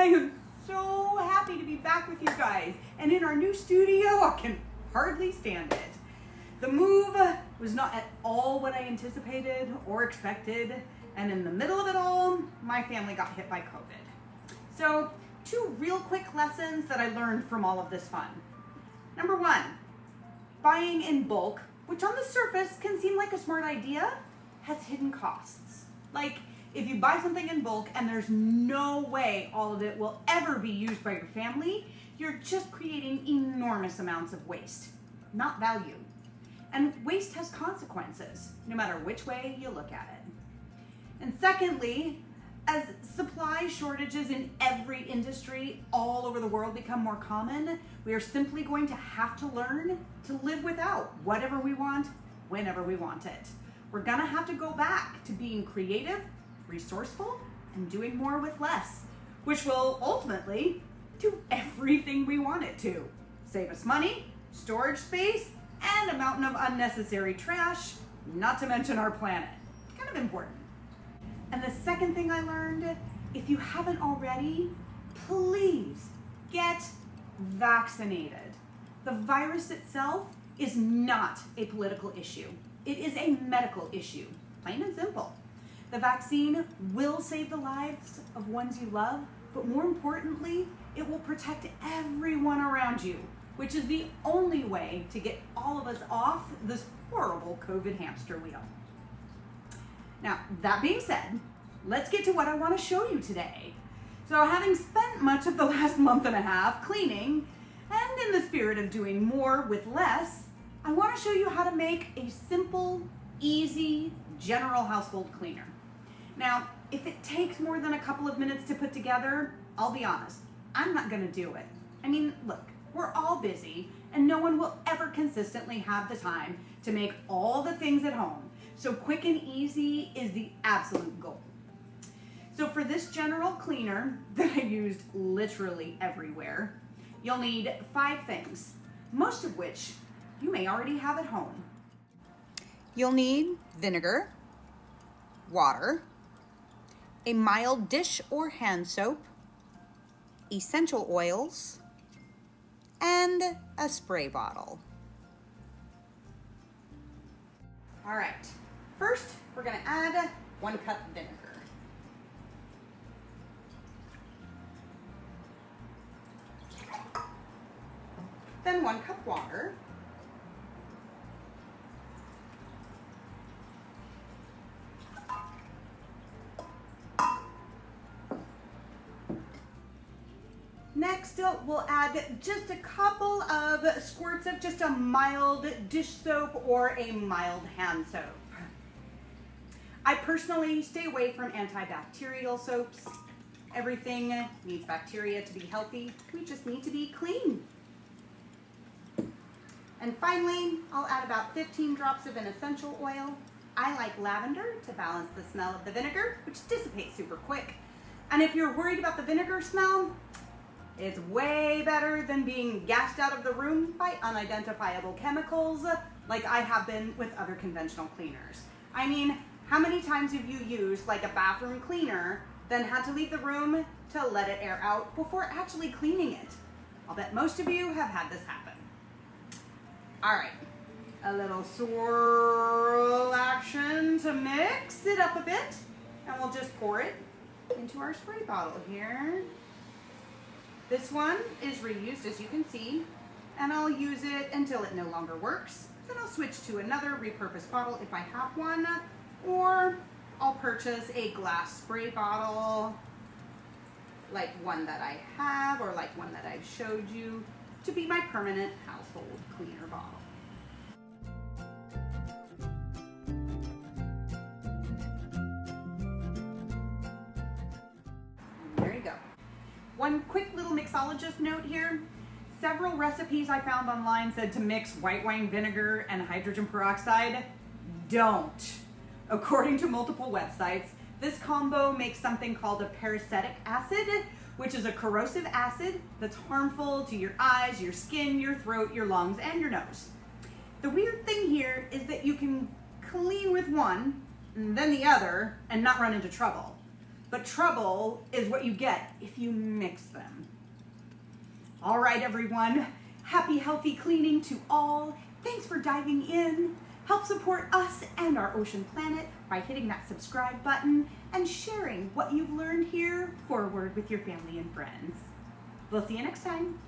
I am so happy to be back with you guys. And in our new studio, I can hardly stand it. The move was not at all what I anticipated or expected. And in the middle of it all, my family got hit by COVID. So 2 real quick lessons that I learned from all of this fun. Number 1, buying in bulk, which on the surface can seem like a smart idea, has hidden costs. Like, if you buy something in bulk and there's no way all of it will ever be used by your family, you're just creating enormous amounts of waste, not value. And waste has consequences, no matter which way you look at it. And secondly, as supply shortages in every industry all over the world become more common, we are simply going to have to learn to live without whatever we want, whenever we want it. We're gonna have to go back to being creative, resourceful, and doing more with less, which will ultimately do everything we want it to. Save us money, storage space, and a mountain of unnecessary trash, not to mention our planet. Kind of important. And the second thing I learned, if you haven't already, please get vaccinated. The virus itself is not a political issue. It is a medical issue, plain and simple. The vaccine will save the lives of ones you love, but more importantly, it will protect everyone around you, which is the only way to get all of us off this horrible COVID hamster wheel. Now, that being said, let's get to what I want to show you today. So having spent much of the last month and a half cleaning, and in the spirit of doing more with less, I want to show you how to make a simple, easy, general household cleaner. Now, if it takes more than a couple of minutes to put together, I'll be honest, I'm not going to do it. I mean, look, we're all busy, and no one will ever consistently have the time to make all the things at home. So quick and easy is the absolute goal. So for this general cleaner that I used literally everywhere, you'll need 5 things, most of which you may already have at home. You'll need vinegar, water, a mild dish or hand soap, essential oils, and a spray bottle. All right, first we're gonna add 1 cup vinegar. Then 1 cup water. Next, we'll add just a couple of squirts of just a mild dish soap or a mild hand soap. I personally stay away from antibacterial soaps. Everything needs bacteria to be healthy. We just need to be clean. And finally, I'll add about 15 drops of an essential oil. I like lavender to balance the smell of the vinegar, which dissipates super quick. And if you're worried about the vinegar smell, it's way better than being gassed out of the room by unidentifiable chemicals like I have been with other conventional cleaners. I mean, how many times have you used like a bathroom cleaner, then had to leave the room to let it air out before actually cleaning it? I'll bet most of you have had this happen. All right, a little swirl action to mix it up a bit, and we'll just pour it into our spray bottle here. This one is reused, as you can see, and I'll use it until it no longer works. Then I'll switch to another repurposed bottle if I have one, or I'll purchase a glass spray bottle like one that I have or like one that I've showed you to be my permanent household cleaner bottle. There you go. One quick little mixologist note here. Several recipes I found online said to mix white wine vinegar and hydrogen peroxide. Don't. According to multiple websites, this combo makes something called a parasitic acid, which is a corrosive acid that's harmful to your eyes, your skin, your throat, your lungs, and your nose. The weird thing here is that you can clean with one and then the other and not run into trouble. but trouble is what you get if you mix them. All right, everyone. Happy, healthy cleaning to all. Thanks for diving in. Help support us and our ocean planet by hitting that subscribe button and sharing what you've learned here forward with your family and friends. We'll see you next time.